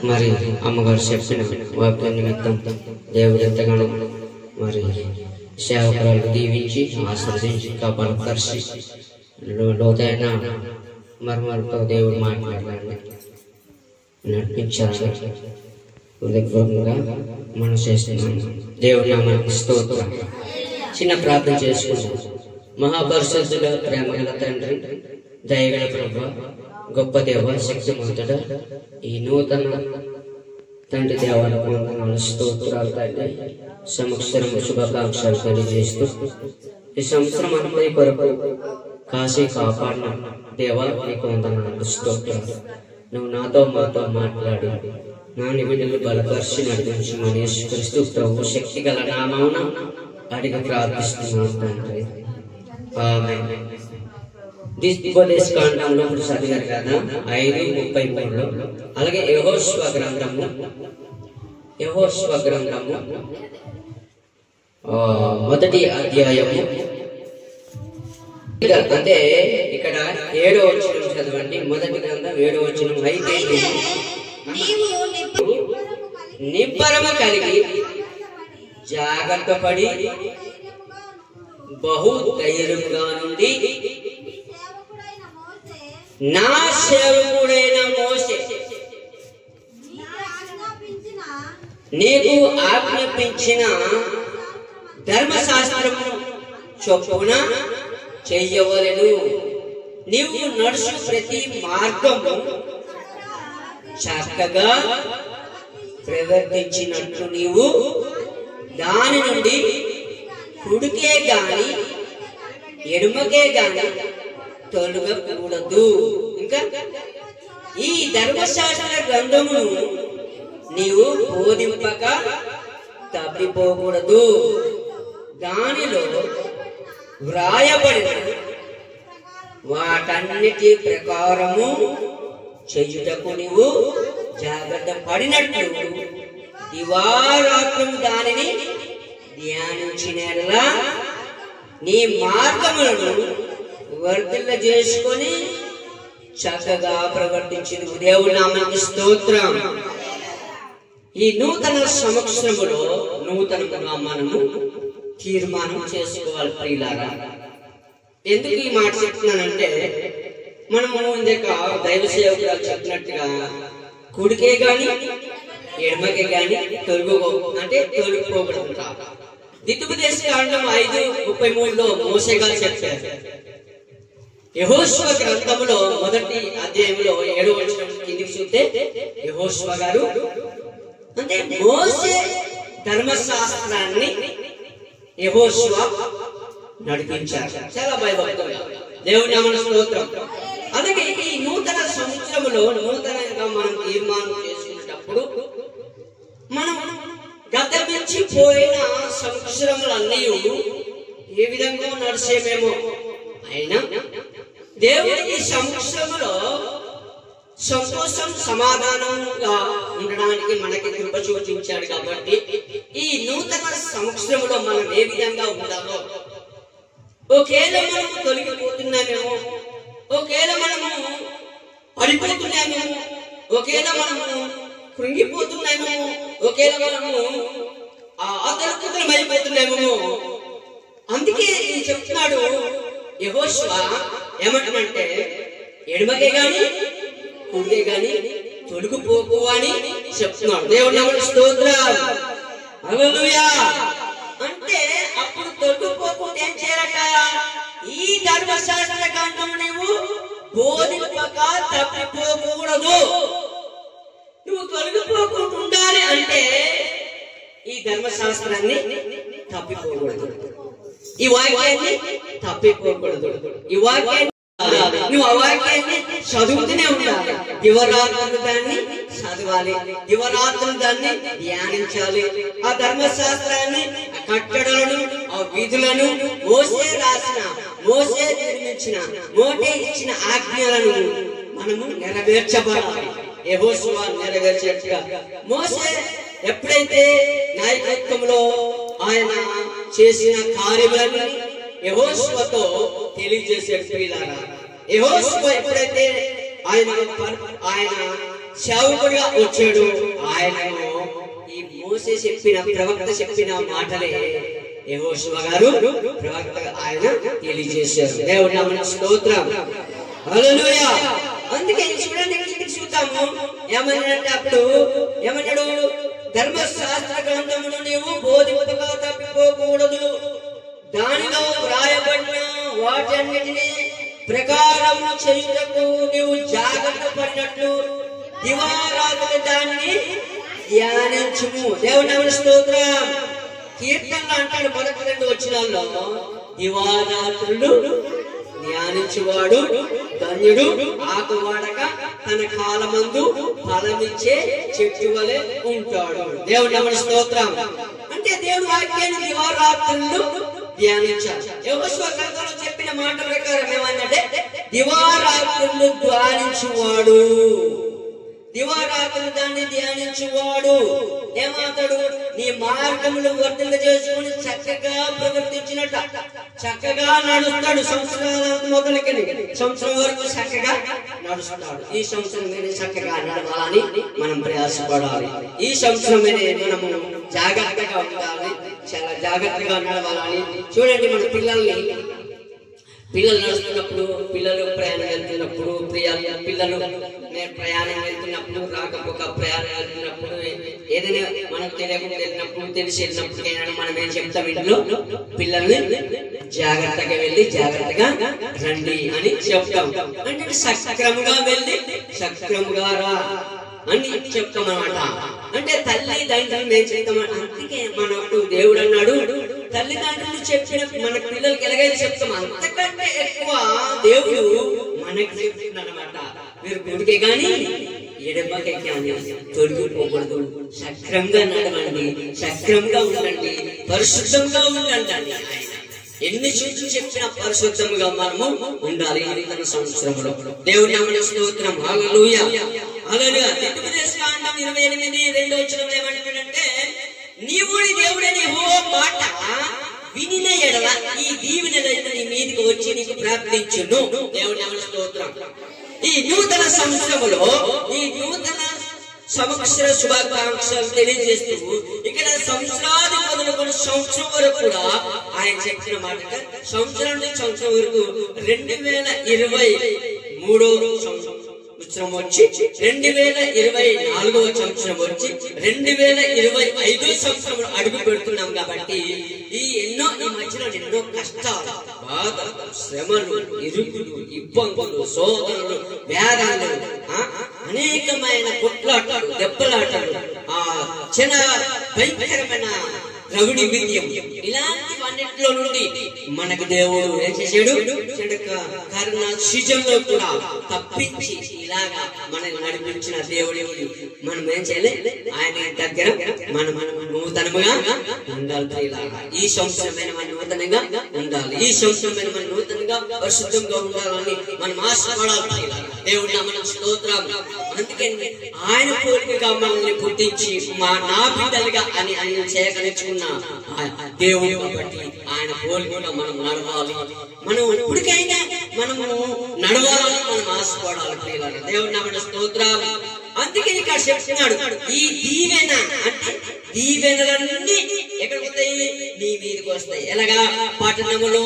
మరి అమ్మగారు చెప్పిన వాక్య నిమిత్తం దేవుడు ఎంతగానో మరి సేవకురాలు దీవించి ఆశీర్వదించి కాపాడపరిచి లోతైన మర్మాలతో దేవుడు మాట్లాడాలని నడిపించాలి. హృదయపూర్వకంగా మనం చేస్తున్నాం. దేవుడి నామానికి స్తోత్రం. చిన్న ప్రార్థన చేసుకుంటాం. మహాపరిశుద్ధుల ప్రేమగల తండ్రి, దయగల ప్రభువా, గొప్ప దేవ, శక్తిమంతుడ, ఈ నూతన తండ్రి దేవాలకు వందనాలు, స్తోత్రాలు తండ్రి. సంవత్సరం శుభాకాంక్షలు తెలియజేస్తూ ఈ సంవత్సరం అనుమతి కొరకు కాశీ కాపాడిన దేవా నీకు వందనాలు, స్తోత్రాలు. నువ్వు నాతో మాతో మాట్లాడి నా నిమిడలు బలపరిచి నడిపించమని యేసుక్రీస్తు ప్రభు శక్తి గల నామమున అడిగి ప్రార్థిస్తున్నాను తండ్రి. ఆమేన్. కాండంలో ఇప్పుడు చదివారు కదా 5:33లో. అలాగే యెహోషువ గ్రంథము మొదటి అధ్యాయము అంటే ఇక్కడ 7వ వచనం చదవండి. మొదటి గ్రంథం 7వ వచనం. అయితే నిబ్బరము కలిగి జాగ్రత్త పడి బహు ధైర్యముగా నుండి నా సేవకుడైన మోషే నీకు ఆజ్ఞాపించిన ధర్మశాస్త్రము చొప్పున చెయ్యవలెను. నీవు నడుచు ప్రతి మార్గము చక్కగా ప్రవర్తించినట్లు నీవు దాని నుండి కుడికే గాని ఎడమకే గాని తొలగకూడదు. ఇంకా ఈ ధర్మశాస్త్ర గ్రంథమును నీవు బోధింపక తప్పిపోకూడదు. దానిలో వ్రాయబడిన వాటన్నిటి ప్రకారము చెయ్యుటకు నీవు జాగ్రత్త పడినట్లు దివారాత్రము దానిని ధ్యానించినలా నీ మార్గములను వర్ధిల్ల చేసుకొని చక్కగా ప్రవర్తించిన దేవుడి నామానికి స్తోత్రం. ఈ నూతన సంవత్సరములో నూతనంగా మనము తీర్మానం చేసుకోవాలి ప్రియులారా. ఎందుకు ఈ మాట చెప్తున్నానంటే, మనము ఇందాక దైవ సేవకులు చెప్పినట్టుగా కుడికే గాని ఎడమకే గాని తొలగిపోకూడదు. కాండం 5:33లో మోషే గారు చెప్పారు. యెహోషువ గ్రంథములో మొదటి అధ్యాయంలో 7వ వచనం కిందికి చూస్తే యెహోషువ గారు అంటే మోషే ధర్మశాస్త్రాన్ని యెహోషువ నడిపించారు. చాలా భయభక్తులు. దేవుని నామమునకు స్తోత్రం. అలాగే ఈ నూతన సంవత్సరములో నూతనంగా మనం తీర్మానం చేసుకునేటప్పుడు మనం గతమించిపోయిన సంవత్సరములన్నీ ఏ విధంగా నడిచేమేమో అయినా దేవుడు ఈ సంవత్సరములో సంతోషం సమాధానంగా ఉండడానికి మనకి కృప చూపించాడు. కాబట్టి ఈ నూతన సంవత్సరములో మనం ఏ విధంగా ఉండాలో, ఒకేళ మనము తొలగిపోతున్నామేమో, ఒకేళ మనము పడిపోతున్నామేమో, ఒకేళ మనము కృంగిపోతున్నామేమో, ఒకేళ మనము అతలకుతలమైపోతున్నామేమో. అందుకే చెప్తున్నాడు యెహోషువ ఏమంటే ఎడమకే గాని కుడికే గాని తొలగిపోకు అని చెప్తున్నాడు. దేవుడి నామమునకు స్తోత్రం. హల్లెలూయా. అంటే అప్పుడు తొలగిపోకుండా ఏం చేయాలట? ఈ ధర్మశాస్త్ర గ్రంథము నీవు బోధింపక తప్పిపోకూడదు. నువ్వు తొలగిపోకుండా ఉండాలి అంటే ఈ ధర్మశాస్త్రాన్ని తప్పిపోకూడదు, ఈ వాక్యాన్ని తప్పిపోకూడదు. ఈ వాక్యాన్ని నువ్వు ఆ వాక్యాన్ని చదువుతూనే ఉండాలి. దివరాత్రులు దాన్ని చదవాలి, దివరాత్రులు దాన్ని ధ్యానించాలి. ఆ ధర్మశాస్త్రాన్ని, ఆ కట్టడలను, ఆ విధులను మోసే రాసిన, మోసే నిర్మించిన, మోసే ఇచ్చిన ఆజ్ఞలను మనము నెరవేర్చబడాలి. యెహోషువ నెరవేర్చేట్టుగా మోసే ఎప్పుడైతే నాయకత్వంలో ఆయన చేసిన కార్యములన్నీ యెహోషువతో తెలియజేసే ప్రియులారా, యెహోషువ ఎప్పుడైతే ఆయన సేవకుడిగా వచ్చాడు, ఆయనను ఈ మోసే చెప్పిన ప్రవక్త చెప్పిన మాటలే యెహోషువ గారు ప్రవక్త ఆయన తెలియజేశారు. దేవుని నామమునకు స్తోత్రం. హల్లెలూయా. అందుకే చూడండి, చూద్దాము ఏమన్నాడంటే, అప్పుడు ఏమన్నాడు, ధర్మశాస్త్ర గ్రంథమును నీవు బోధింపగా తప్పిపోకూడదు, దానిలో వ్రాయబడిన వాటన్నిటిని ప్రకారము చేయుటకు నీవు జాగ్రత్త పడినట్లు దివారాత్రులు దాన్ని ధ్యానించుము. దేవుని నామమునకు స్తోత్రం. కీర్తనలు అంటాడు మొదటి 2 వచనాల్లో, దివారాత్రులు ధ్యానించువాడు ధన్యుడు, ఆకువాడక తన కాలమందు ఫలమిచ్చే చెట్టు వలె ఉంటాడు. దేవుని నామమునకు స్తోత్రం. అంటే దేవుని వాక్యాన్ని దివారాత్రులు ధ్యానించాలి. యెహోషువ గ్రంథంలో చెప్పిన మాట ప్రకారం ఏమన్నంటే, దివారాత్రులు ధ్యానించువాడు, దివారాత్రులు దాన్ని ధ్యానించువాడు ఏమాతాడు, నీ మార్గములు వర్తింప చేసుకుని చక్కగా ప్రవర్తించినట్ట చక్కగా నడుస్తాడు. సంవత్సరాల మొదలకి సంవత్సరం వరకు చక్కగా నడుస్తాడు. ఈ సంవత్సరం మీద చక్కగా నడవాలని మనం ప్రయాసపడాలి. ఈ సంవత్సరం మీద మనము జాగ్రత్తగా ఉండాలి, చాలా జాగ్రత్తగా నడవాలని. చూడండి, మన పిల్లలు నడుస్తున్నప్పుడు, పిల్లలు ప్రయాణం వెళ్తున్నప్పుడు, పిల్లలు ప్రయాణం వెళ్తున్నప్పుడు, రాకపోక ప్రయాణం వెళ్తున్నప్పుడు, ఏదైనా మనకు తెలియకుండా వెళ్ళినప్పుడు, తెలిసి వెళ్ళినప్పుడు మనం ఏం చెప్తాం, ఇంట్లో పిల్లల్ని జాగ్రత్తగా వెళ్ళి జాగ్రత్తగా రండి అని చెప్తాం. అంటే సక్రమంగా వెళ్ళి సక్రమంగా రా అని చెప్తాం అన్నమాట. అంటే తల్లిదండ్రులు మేము చెప్తాం. అందుకే మనకు దేవుడు అన్నాడు, తల్లిదండ్రులు చెప్పిన మన పిల్లలకి ఎలాగైతే చెప్తాం, అంతకంటే ఎక్కువ దేవుడు మనకి చెప్తున్నాడు అన్నమాట. మీరు గుడికే గాని ఎడమకే కానీ తొలగిపోకూడదు, సక్రమంగా నడవండి, సక్రమంగా ఉండండి, పరిశుద్ధంగా ఉండండి. ఎన్ని సూచనలు చెప్పినా పరిశుద్ధంగా మనము ఉండాలి నూతన సంవత్సరంలో. దేవుని నామమునకు స్తోత్రం. హల్లెలూయా. హల్లెలూయా. 28:2 ఏమంటాడంటే, నీవు దేవుడని యెహోవా మాట వినిన ఎడల ఈ దీవెనలైతే నీ మీదకి వచ్చి నీకు ప్రాప్తించును. దేవుని నామమునకు స్తోత్రం. ఈ నూతన సంవత్సరములో ఈ నూతన సంవత్సర శుభాకాంక్షలు తెలియజేస్తూ ఇక్కడ సంవత్సరాది మొదలుకొని సంవత్సరం వరకు కూడా ఆయన చెప్పిన మాట, సంవత్సరం నుంచి సంవత్సరం వరకు 2023 సంవత్సరం వచ్చి 2024 సంవత్సరం వచ్చి 2025 సంవత్సరం అడుగు పెడుతున్నాం. కాబట్టి ఈ మధ్యలో ఎన్నో కష్టాలు, బాధలు, శ్రమలు, ఇరుకులు, ఇబ్బందులు, శోధనలు, వేదాలు, అనేకమైన కొట్లాటలు, దెబ్బలాటలు, చిన్న భయంకరమైన రౌడీ విద్యం, ఇలాంటివన్నిటిలో నుండి మనకు దేవుడు ఏం చేశాడు, కరుణ సీజన్లో కూడా తప్పించి ఇలాగా మనల్ని నడిపించిన దేవుడి మనం ఏం చేయాలి, ఆయన దగ్గర మనం నూతనముగా ఉండాలి. ఈ సంవత్సరమైన మన నూతనంగా ఉండాలి, ఈ సంవత్సరమైన మన నూతనంగా పరిశుద్ధంగా ఉండాలని మనం ఆశపడాలి. దేవుడి నామమునకు స్తోత్రం. అందుకే ఆయన పోలికగా మనల్ని పుట్టించి నా బిడ్డలుగా అని ఆయన చేయగలుగుతున్న దేవుడు కాబట్టి ఆయన పోలికగా మనం నడవాలి. మనం ఎప్పటికైనా మనము నడవాలని మనం ఆశపడాలి. దేవుడి నామమునకు స్తోత్రం. అందుకే ఇక్కడ చెప్తున్నాడు, ఈ దీవెన అంటే దీవెనలన్నీ ఎక్కడికి వస్తాయి, నీ మీదకి వస్తాయి. ఎలాగా, పట్టణములో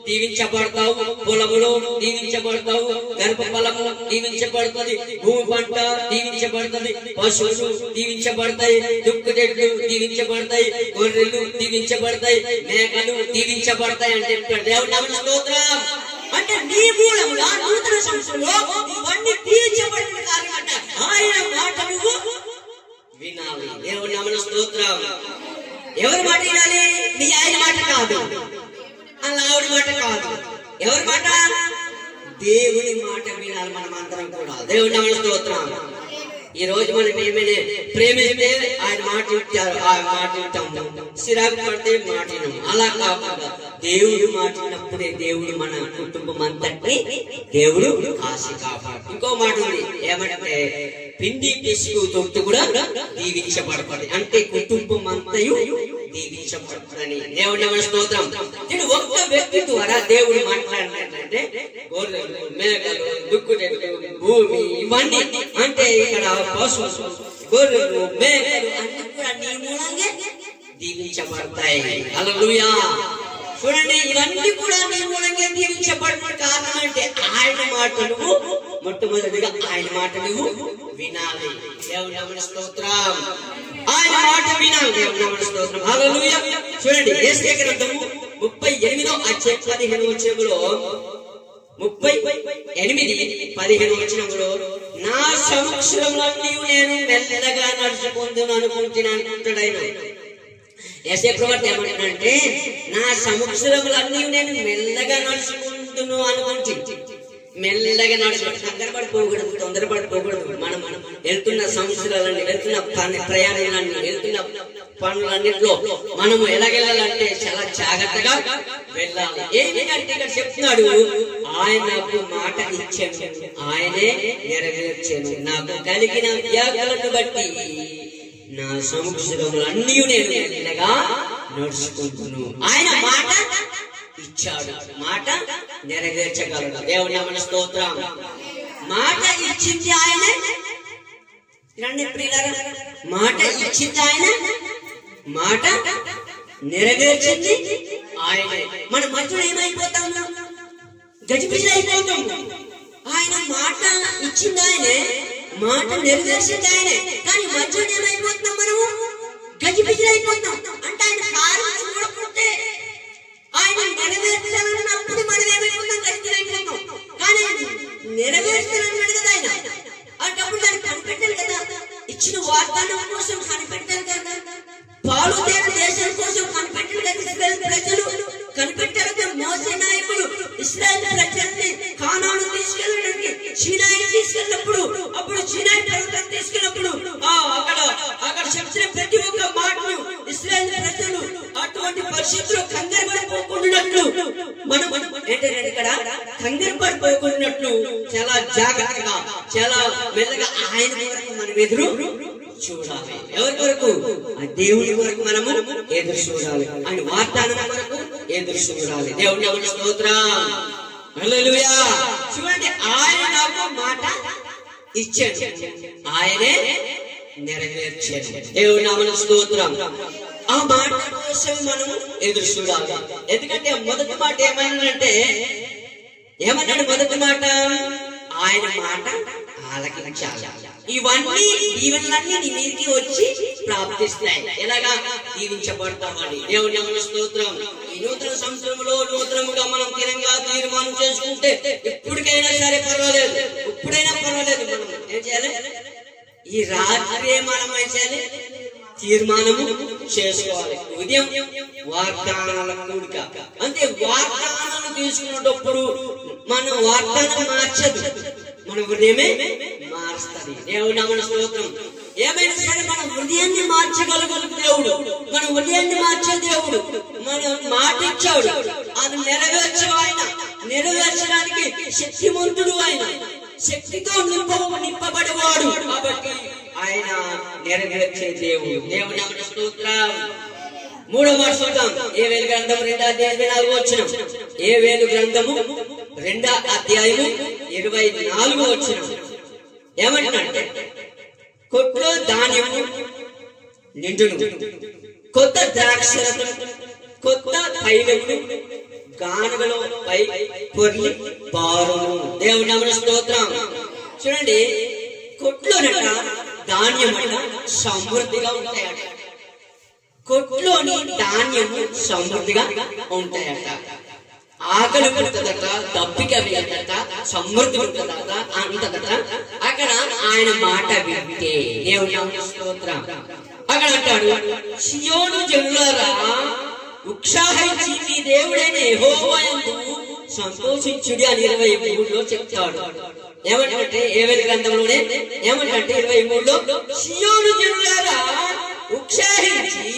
దీవించబడతావు, పొలములో దీవించబడతావు, గర్భఫలము దీవించబడుతుంది, భూమి పంట దీవించబడుతుంది, పశువులు దీవించబడతాయి, దుక్కు చెట్లు దీవించబడతాయి, గొర్రెలు దీవించబడతాయి, మేకలు దీవించబడతాయి అని చెప్పాడు. దేవుడి నామమునకు స్తోత్రం. అంటే నీ మూలముగా నూతన సంవత్సరంలో ఇవన్నీ దీవించబడిన కారణం ఆయన మాట నువ్వు వినాలి. దేవుడి నామమునకు స్తోత్రం. ఎవరి మాట వినాలి? నీ ఆయన మాట కాదు, అలా ఆవిడ మాట కాదు. ఎవరి మాట? దేవుని మాట వినాలి మనం అందరం కూడా. దేవుడి నామమునకు స్తోత్రం. ఈ రోజు మనం ఏమైనా ప్రేమిస్తే ఆయన మాట వింటారు, ఆ మాట వింటాము. సిరాకు పడితే మాట వినము. అలా కాకుండా దేవుడు మాట విన్నప్పుడే దేవుడు మన కుటుంబం అంతటిని దేవుడు కాసి కాపాడు. ఇంకో మాట ఉంది, ఏమంటే పిండి పిసుకు తొట్టు కూడా దీవించబడతాడు. అంటే కుటుంబం అంతయు దీవించబడతాడని దేవుడి మన స్తోత్రం. నేను ఒక్క వ్యక్తి ద్వారా దేవుడు మాట్లాడినట్లంటే గొర్రెలు, మేకలు, దుక్కుటెలు, భూమి ఇవన్నీ అంటే ఇక్కడ పశు గొర్రెలు, మేకలు అన్ని కూడా నీ మూలంగా దీవించబడతాయి. హల్లెలూయా. చూడండి, ఇవన్నీ కూడా నీ మూలంగా దీవించబడిన కారణం అంటే ఆయన మాట నువ్వు మొట్టమొదటిగా ఆయన మాట నువ్వు వినాలి. దేవుని నామమున స్తోత్రం. ఆయన మాట వినాలి. దేవుని నామమున స్తోత్రం. హల్లెలూయా. చూడండి, యెషయా గ్రంథము 38వ అధ్యాయం 15వ వచనంలో 38:15 వచనంలో నా సమక్షంలో నేను మెల్లగా నడుచుకుందును అనుకుంటున్నాను. యెషయా ప్రవక్త ఏమంటాడంటే నా సమక్షంలన్నీ నేను మెల్లగా నడుచుకుంటును అనుకుంటున్నాను. మెల్లగా నడుచుకుంటూ తొందరపడిపోకూడదు, తొందరపడిపోకూడదు. మనం వెళ్తున్న సంవత్సరాలన్నీ, వెళ్తున్న ప్రయాణాలన్నీ, వెళ్తున్న పనులన్నింటిలో మనము ఎలాగెళ్ళాలంటే చాలా జాగ్రత్తగా వెళ్ళాలి. ఏంటంటే ఇక్కడ చెప్తున్నాడు, ఆయన నాకు మాట ఇచ్చాను, ఆయనే నెరవేర్చాను. నాకు కలిగిన వ్యాధులను బట్టి నా సమక్షంలన్నీ నేను మెల్లగా నడుచుకుంటున్నాను. ఆయన మాట ఇచ్చాడు, మాట నెరవేర్చగలడు. దేవుని నామమున స్తోత్రం. మాట ఇచ్చింది ఆయనే. మాట ఇచ్చింది ఆయన, మాట నెరవేర్చింది ఆయనే. మన మధ్యలో ఏమైపోతాం? గజిబిజి అయిపోతాం. ఆయన మాట ఇచ్చింది ఆయనే, మాట నెరవేర్చింది ఆయనే. కానీ మధ్యలో ఏమైపోతున్నాం? మనము గజిబిజి అయిపోతాం. అంటే ఆయన కార్యం చూడకుంటే ఆయన నెరవేర్చాలన్నప్పుడు మనం ఏమైపోతాం? గజిబిజి అయిపోతాం. కానీ నెరవేర్చాలన్నాడు కదా ఆయన, అప్పుడు దాన్ని కనిపెట్టాలి కదా. ఇచ్చిన వాగ్దానం కోసం కనిపెట్టాలి కదా. పాలు తేనె దేశం కోసం కనిపెట్టాలి కదా. ప్రజలు కనిపెట్టారు కదా. మోసే నాయకుడు ఇశ్రాయేలు ప్రజల్ని కానాను తీసుకెళ్ళడానికి చీనాయి తీసుకెళ్ళినప్పుడు, అప్పుడు చీనాయి పర్వతం తీసుకెళ్ళినప్పుడు అక్కడ చెప్పిన ప్రతి ఒక్క మాటను ఇశ్రాయేలు ప్రజలు అటువంటి పరిస్థితుల్లో కంగారు పడిపోకున్నట్లు మనం ఏంటంటే ఇక్కడ కంగారు పడిపోకున్నట్లు చాలా జాగ్రత్తగా, చాలా మెల్లగా ఆయన వరకు మనం ఎదురు చూడాలి. ఎవరి వరకు? ఆ దేవుని వరకు మనము ఎదురు చూడాలి. ఆయన వాగ్దానం వరకు ఎదురు చూడాలి. దేవుని నామమున స్తోత్రం. హల్లెలూయా. చూడండి, ఆయన నాకు మాట ఇచ్చాడు, ఆయనే నెరవేర్చాడు. దేవుని నామమున స్తోత్రం. ఆ మాట కోసం మనం ఎదురు చూడాలి. ఎందుకంటే మొదటి మాట ఏమన్నాడంటే, ఏమన్నాడు మొదటి మాట? ఆయన మాట ఆలకించాలి. ఇవన్నీ దీవెనలన్నీ నీ మీదకి వచ్చి ప్రాప్తిస్తాయి. ఎలాగా? దీవించబడతామని. దేవుని నామమున స్తోత్రం. ఈ నూతన సంవత్సరంలో నూతనముగా మనం తిరంగా తీర్మానం చేసుకుంటే ఎప్పటికైనా సరే పర్వాలేదు, ఎప్పుడైనా పర్వాలేదు, మనం ఏం చేయాలి? ఈ రాత్రి మనం ఏం చేయాలి? తీర్మానము చేసుకోవాలి. ఉదయం వాగ్దానాల కూడిక. అంటే వాగ్దానాలు తీసుకున్నప్పుడు మనం వాగ్దానం మార్చదు, మన హృదయమే మారుస్తుంది. దేవుని నామమున స్తోత్రం. ఏమైనా సరే మన హృదయాన్ని మార్చగలగలు దేవుడు, మన హృదయాన్ని మార్చే దేవుడు. మనం మాట ఇచ్చాడు, అది నెరవేర్చే ఆయన. నెరవేర్చడానికి శక్తిమంతుడు ఆయన, శక్తితో నింపబడేవాడు. కాబట్టి ఆయన నెరవేర్చే దేవుడు. దేవుని నామమున స్తోత్రం. మూడవ మాట చూద్దాం. ఏవేలు గ్రంథము 2వ అధ్యాయం 24వ వచనం. ఏవేలు గ్రంథము 2వ అధ్యాయము 24వ వచనం ఏమంటున్నాడంటే, కొట్లో ధాన్యము నిండును, కొత్త ద్రాక్షరసం, కొత్త తైలము గానుగలో పై పొర్లి పారును. దేవుని నామమున స్తోత్రం. చూడండి, కొట్లోనట ధాన్యమట సమృద్ధిగా ఉంటాయట. కొట్లోని ధాన్యము సమృద్ధిగా ఉంటాయట. ఆకలి ఉంటుందట, దప్పిక వేయట, సమృద్ధి ఉంటుందట, అంతదట. అక్కడ ఆయన మాట వింటే. దేవుని నామమున స్తోత్రం. అక్కడ అంటాడు, సియోను జనులారా ఉత్సాహించి మీ దేవుడైన యెహోవా యందు సంతోషించుడి అని 23లో చెప్తాడు. ఏమంటే ఏవేలి గ్రంథంలోనే ఏమంటే 23లో సియోను జనులారా ఉత్సాహించి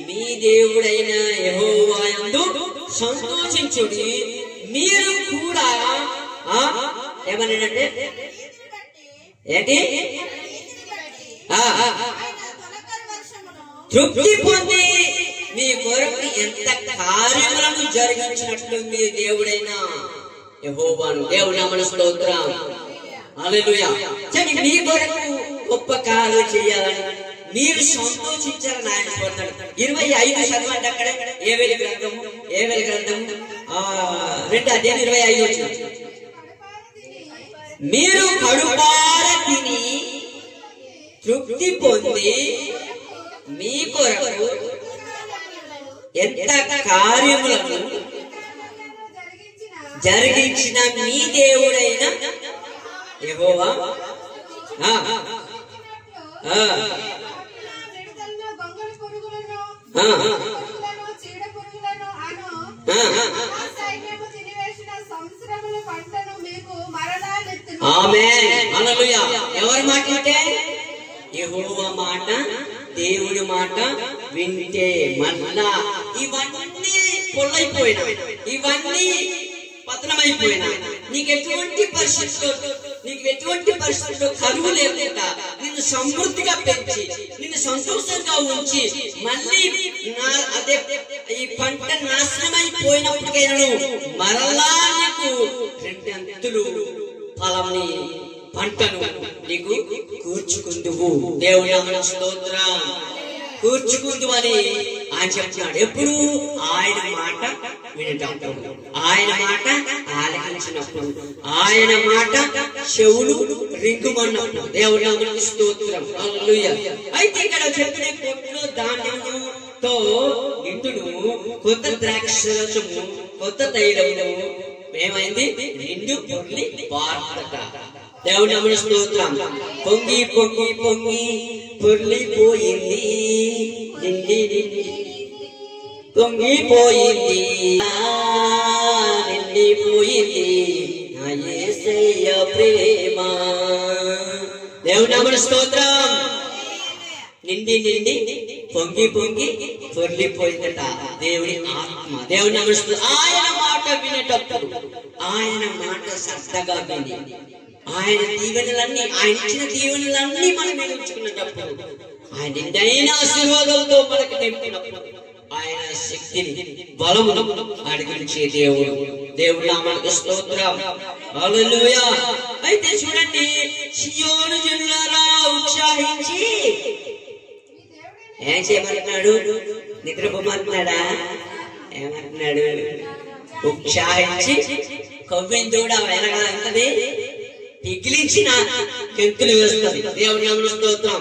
మీ దేవుడైన యెహోవా యందు సంతోషించుడి, మీరు కూడా ఏమన్నాడంటే ఏంటి తృప్తి పొంది మీ కొరకు ఎంత కార్యములను జరిగించినట్లు మీ దేవుడైన యెహోవాను. దేవుని నామమున స్తోత్రం. హల్లెలూయా. మీ కొరకు గొప్ప కార్యాలు చేయాలని మీరు సంతోషించాలని ఆయన కోరుతాడు. 25 చదవండి అక్కడ. ఏవేలి గ్రంథము 2:25 వచ్చింది. మీరు కడుపార తిని తృప్తి పొంది మీ కొరకు ఎంత కార్యములను జరిగించిన మీ దేవుడైన యెహోవా ఆమేన్. హల్లెలూయా. ఎవరి మాట వింటే? యెహోవా మాట, దేవుడి మాట వింటే మళ్ళా ఇవన్నీ పొల్లైపోయినా, ఇవన్నీ పతనమైపోయినా, నీకు ఎటువంటి పరిస్థితుల్లో కరువు లేకుండా నిన్ను సమృద్ధిగా పెంచి నిన్ను సంతోషంగా ఉంచి మళ్ళీ అదే ఈ పంట నాశనమైపోయినప్పటికైనా మరలా నీకు 2 అంతులు ఫలంని పంటను నీకు కూర్చుకుందువు. దేవుని నామమున స్తోత్రం. కూర్చుకుందువు అని ఆయన చెప్తున్నాడు. ఎప్పుడు? ఆయన మాట వినేటప్పుడు, ఆయన మాట ఆలకించినప్పుడు, ఆయన మాట చెవులు రింగుమన్నప్పుడు. దేవుని నామమున స్తోత్రం. హల్లెలూయా. అయితే ఇక్కడ చెప్పిన కొట్లో ధాన్యముతో నిండును, కొత్త ద్రాక్షరసము, కొత్త తైలము ఏమైంది? నిండు పొర్లి పారుట. దేవుని నామమున స్తోత్రం. పొంగి పొంగి పొంగి పొర్లిపోయింది, నిండి పొంగిపోయింది, నిండిపోయింది నా యేసయ్య ప్రేమ. దేవుని నామమున స్తోత్రం. నిండి పొంగి పొంగి పొర్లిపోయిందట దేవుని ఆత్మ. దేవుని నామమున స్తోత్రం. ఆయన మాట వినేటప్పుడు, ఆయన మాట శ్రద్ధగా విని, ఆయన దీవెనలన్నీ, ఆయన ఇచ్చిన దీవెనలన్నీ మనం ఉంచుకున్నప్పుడు, ఆయన నిండైన ఆశీర్వాదాలతో మనకు నింపినప్పుడు, ఆయన శక్తిని బలమును అడిగించే దేవుడు. దేవుడి నామమునకు స్తోత్రం. హల్లెలూయా. అయితే చూడండి, సియోను జనులారా ఉత్సాహించి ఏం చేయమంటున్నాడు? నిద్రపోమంటున్నాడా? ఏమంటున్నాడు? ఉత్సాహించి కవ్విందుడా ఎలాగా ఉంటది? పిగిలించిన గెంతులు వేస్తుంది. దేవుని నామమున స్తోత్రం.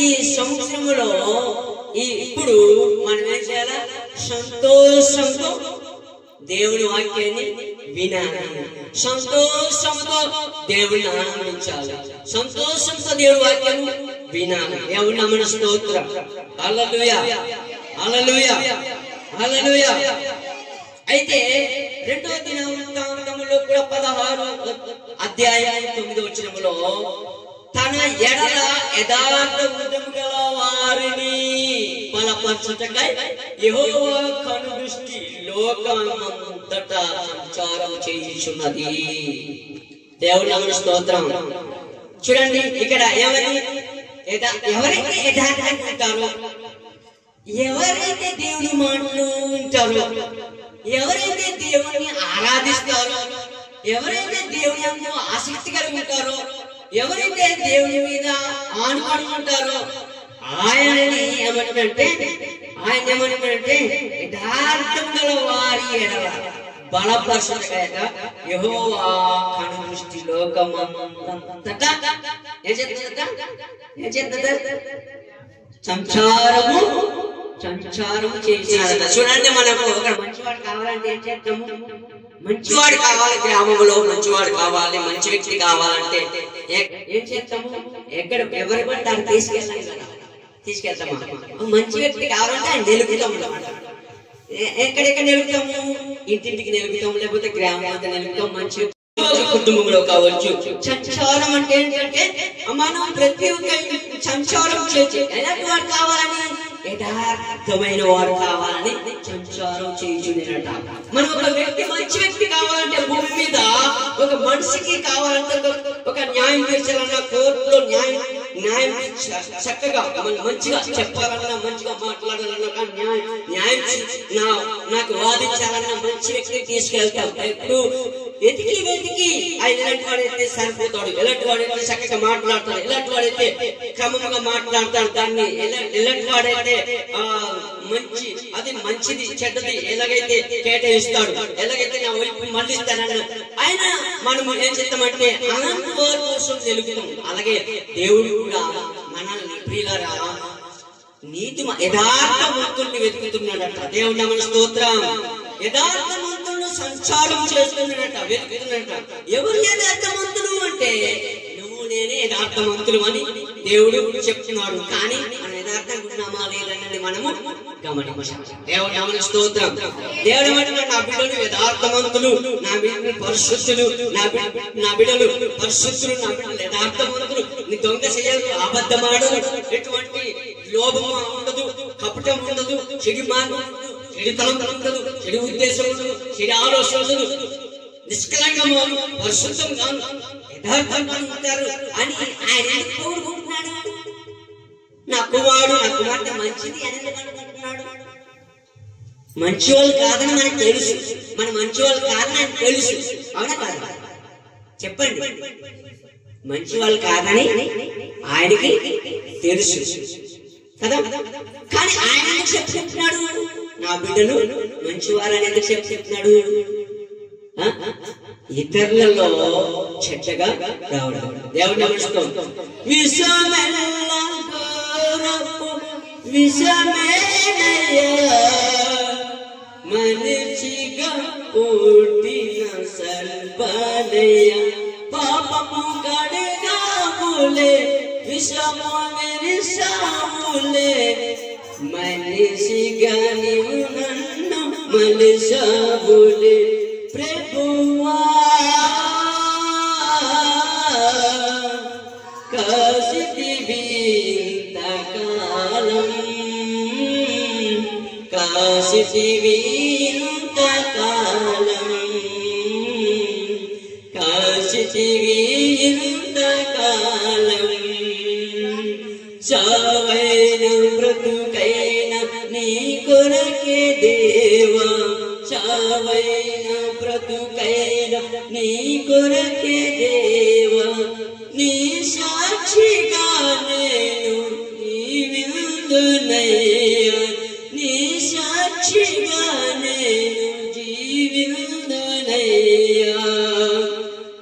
ఈ సంవత్సరంలో ఇప్పుడు మనం ఏం చేయాలా? సంతోషంతో దేవుని వాక్యాన్ని వినాలి, సంతోషంతో దేవుని ఆనందించాలి, సంతోషంతో దేవుని వాక్యాన్ని వినాలి. దేవుని నామమున స్తోత్రం. హల్లెలూయా. హల్లెలూయా. హల్లెలూయా. అయితే 2వ దినవృత్తాంతములో కూడా 16:9 తన ఎడల యథార్థ హృదయము గల వారిని బలపరచుటకై యెహోవా కనుదృష్టి లోకమంతటా సంచారం చేయుచున్నది. దేవుని నామమున స్తోత్రం. చూడండి, ఇక్కడ ఎవరైతే యథార్థంగా ఉంటారో, ఎవరైతే దేవుని మాటలు వింటారో, ఎవరైతే దేవుని ఆరాధిస్తారో, ఎవరైతే దేవుని యందు ఆసక్తి కలిగి ఉంటారో, ఎవరైతే దేవుని మీద ఆనుకొని ఉంటారో, ఆయనని ఏమంటే యథార్థం గల వారి ఎడల బలపరచుటకై యెహోవా కనుదృష్టి లోకమంతటా ఏం చేస్తుందట? సంచారము చేసినారట. చూడండి, మనకు ఒక మంచివాడు కావాలంటే ఏం చేస్తాము? మంచివాడు కావాలి, గ్రామంలో మంచివాడు కావాలి, మంచి వ్యక్తి కావాలంటే ఏం చేస్తాము? ఎవరి పట్టారు తీసుకెళ్తామా? మంచి వ్యక్తి కావాలంటే ఆయన నిలుపుతాము. ఎక్కడెక్కడ నిలుపుతాము? ఇంటింటికి నిలుపుతాము, లేకపోతే గ్రామం అంతా నిలుపుతాం. మంచి కుటుంబంలో కావచ్చు. సంచారం అంటే ఏంటంటే మనం ప్రతి ఒక్క సంచారం చేసి ఎలాంటి వాడు కావాలని, యథార్థమైన వాడు కావాలని సంచారం చేయుచునేనట. మనం ఒక వ్యక్తి మంచి వ్యక్తి కావాలంటే, భూమి మీద ఒక మనిషికి కావాలంటే, ఒక న్యాయం తీర్చాలన్నా, కోర్టులో న్యాయం చక్కగా మంచిగా చెప్పాలన్నా, మంచిగా మాట్లాడాలన్నా, న్యాయం నాకు వాదించాలన్నా మంచి వ్యక్తిని తీసుకెళ్తాం. ఎప్పుడు వెతికి ఆయన ఎలాంటి వాడైతే సరిపోతాడు, ఎలాంటి వాడైతే చక్కగా మాట్లాడతాడు, ఎలాంటి వాడైతే క్రమంగా మాట్లాడతాడు, దాన్ని ఎలాంటి వాడైతే మంచిది చెడ్డది ఎలాగైతే కేటాయిస్తాడు, ఎలాగైతే నా వైపు మళ్ళిస్తాడన్న ఆయన మనం ఏం చేస్తామంటే అలాంటి వారి కోసం తెలుగుతాం. అలాగే దేవుడు కూడా మనల్ని ప్రియులారా నీతి యథార్థవంతుల్ని వెతుకుతున్నాడట. దేవుడు మన స్తోత్రం. యథార్థవంతులను సంచారం చేస్తున్నాడట, వెతుకుతున్నాడట. ఎవరు యథార్థవంతులు అంటే నువ్వు నేనే యథార్థవంతులు అని దేవుడు చెప్తున్నాడు. కానీ మన యథార్థంగా ఉన్నామా లేదన్నది మనము గమనించాలి. దేవుడు మన స్తోత్రం. దేవుడు ఏమంటున్నాడు, నా బిడ్డలు యథార్థవంతులు, నా బిడ్డలు పరిశుద్ధులు, నా బిడ్డలు పరిశుద్ధులు, నా బిడ్డలు యథార్థవంతులు. నీ దొంగ చేయరు, అబద్ధమాడరు, ఎటువంటి లోభం ఉండదు, కపటం ఉండదు, చెడు మార్గం, చెడు తలంపు ఉండదు, చెడు ఉద్దేశం ఉండదు, చెడు ఆలోచన ఉండదు, నిష్కలంగా పరిశుద్ధంగా యథార్థంగా ఉంటారు అని ఆయన కోరుకుంటున్నాడు. నా కుమారుడు నా కుమార్తె మంచిది అని అనుకుంటున్నాడు. మంచి వాళ్ళు కాదని మనకు తెలుసు, మన మంచి వాళ్ళు కాదని ఆయనకు తెలుసు. అవునా కాదు చెప్పండి? మంచి వాళ్ళు కాదని ఆయనకి తెలుసు కదా. కానీ ఆయన ఎందుకు చెప్తున్నాడు నా బిడ్డలు మంచివారని ఎందుకు చెప్తున్నాడు? ఇతరులలో చెడ్డగా రావడం. దేవుడు నమస్కారం. మనిషిగా పుట్టిన సర్పనయ పాపము కడగాములే విషము విషములే మనిషిగా నీవు నన్ను మనిషాబులే ప్రభువా కాసితివి ఇంతకాలం, కాసితివి ఇంతకాలం, కాసితివి ఇంతకాలం. చావైన బ్రతుకైన నీ కొరకే దేవా, చావైన బ్రతుకైన నీ కొరకే దేవా, నీ సాక్షిగా నేను జీవిందునయ్యా, నీ సాక్షిగా నేను జీవిందునయ్యా.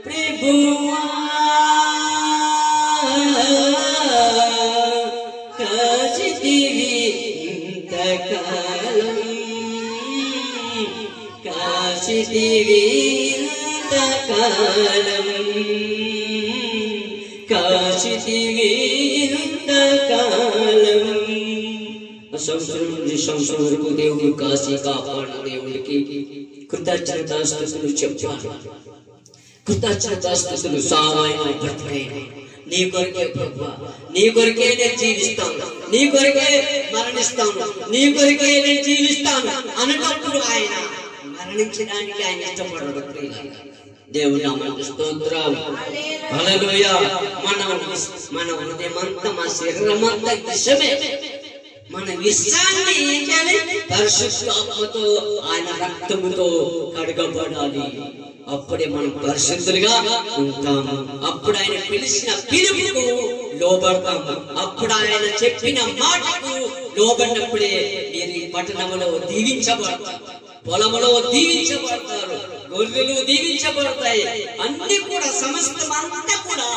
ప్రభువా కాచితివి ఇంతకాలం, కాచితివి ఇంతకాలం, కాచితివి ఇంతకాలం. సంవత్సరం నుండి సంవత్సరం వరకు దేవుడు కాసి కాపాడు. దేవుడికి కృతజ్ఞతాస్తుతులు చెప్పాలి. కృతజ్ఞతాస్తుతులు సామాన్య బ్రతుకైన నీ కొరకే ప్రభువా, నీ కొరకే నేను జీవిస్తాను, నీ కొరకే మరణిస్తాను, నీ కొరకే నేను జీవిస్తాను అన్నప్పుడు ఆయన మరణించడానికి ఆయన ఇష్టపడడు. దేవుని నామమునకు స్తోత్రం. హల్లెలూయా. మన హృదయమంతా మా శరీరమంతా విషమే. మన విషయాన్ని ఏం చేయాలి? పరిశుద్ధాత్మతో ఆయన రక్తముతో కడగబడాలి. అప్పుడే మనం పరిశుద్ధులుగా ఉంటాము. అప్పుడు ఆయన పిలిచిన పిలుపుకు లోబడతాము. అప్పుడు ఆయన చెప్పిన మాటకు లోబడినప్పుడే మీరు ఈ పట్టణంలో దీవించబడతారు, పొలములో దీవించబడతారు, గొర్రెలు దీవించబడతాయి. అన్ని కూడా సమస్తం అంతా కూడా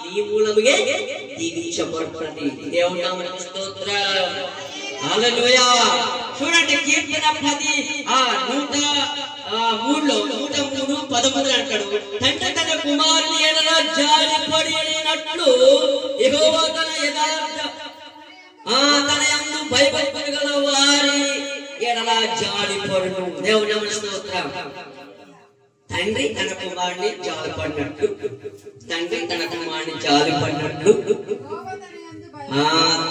నీ మూలముగా దీవించబడుతుంది. దేవుని నామమునకు స్తోత్రం. హల్లెలూయా. చూడండి కీర్తన 103:13 అంటాడు, తండ్రి తన కుమారుని ఎడల జాలిపడినట్లు యెహోవా తన యథార్థ తన యందు భయభక్తులు గల వారి ఎడల జాలిపడును. దేవుని నామమునకు స్తోత్రం. తండ్రి తన కుమారుని జాలిపడినట్లు జాలిపడినట్లు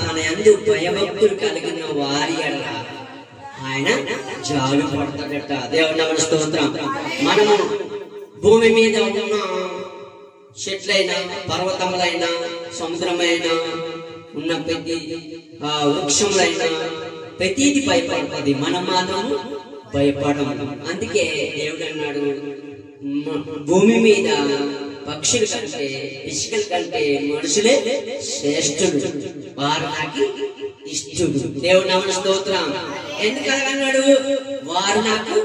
తన యందు భయభక్తులు కలిగిన వారి ఎడల ఆయన జాలి పడతాడట. దేవుని స్తోత్రం. మనము భూమి మీద ఉన్న చెట్లైనా, పర్వతములైనా, సముద్రమైనా, ఉన్న ప్రతి వృక్షములైనా ప్రతిది భయపడుతుంది, మనం మాత్రము భయపడము. అందుకే దేవుడు అన్నాడు, భూమి మీద పక్షుల కంటే, ఇసుకల కంటే మనుషులే శ్రేష్ఠుడు, వారు నాకు ఇష్టుడు. దేవుడు నామమున స్తోత్రం. ఎందుకన్నాడు? వారు నాకు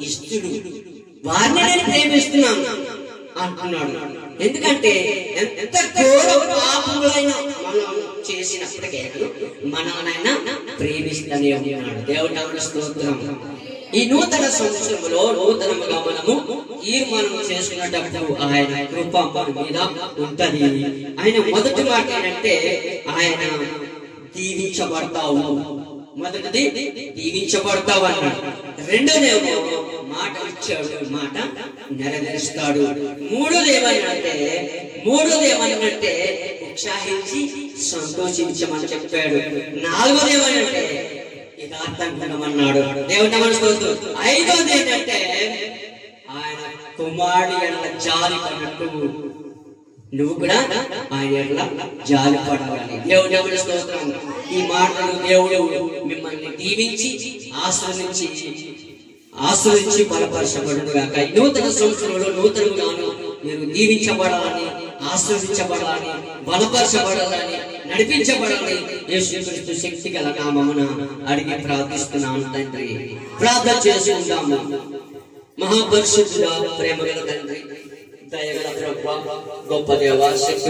ఇష్టుడు, వారిని నేను ప్రేమిస్తున్నాను అంటున్నాడు. ఎందుకంటే ఎంత ఘోర పాపములైనా మనం చేసినప్పటికే మననైనా ప్రేమిస్తూనే ఉన్నాడు. దేవుడు నామమున స్తోత్రం. ఈ నూతన సంవత్సరంలో నూతనముగా మనము తీర్మానం చేసుకున్నప్పుడు ఆయన కృప మన మీద ఉంటది. ఆయన మొదటి మాట ఏంటంటే ఆయన దీవించబడతావు. మొదటిది దీవించబడతావు అన్నాడు. రెండోదేమో మాట ఇచ్చాడు, మాట నెరవేరుస్తాడు. మూడోదేమనంటే ఉత్సాహించి సంతోషించమని చెప్పాడు. నాలుగోదేమనంటే యథార్థమన్నాడు. దేవుని నామమున స్తోత్రం. ఐదోది ఏంటంటే ఆయన కుమారుడి ఎడల జాలి పడినట్టు నువ్వు కూడా ఆయన ఎడల జాలి పడాలని. దేవుని నామమున స్తోత్రం. ఈ మాటలు దేవుడు మిమ్మల్ని దీవించి ఆశ్రయించి బలపరచబడును గాక. ఈ నూతన సంవత్సరంలో నూతనముగాను మీరు దీవించబడాలని, ఆశ్రయించబడాలని, బలపరచబడాలని, నడిపించబడాలని యేసుక్రీస్తు శక్తి గల నామమున అడిగి ప్రార్థిస్తున్నాను తండ్రి. ప్రార్థన చేసుకుందాము. మహాపరిశుద్ధుడా, ప్రేమ గల తండ్రి, దయగల ప్రభువా, గొప్ప దేవా, శక్తి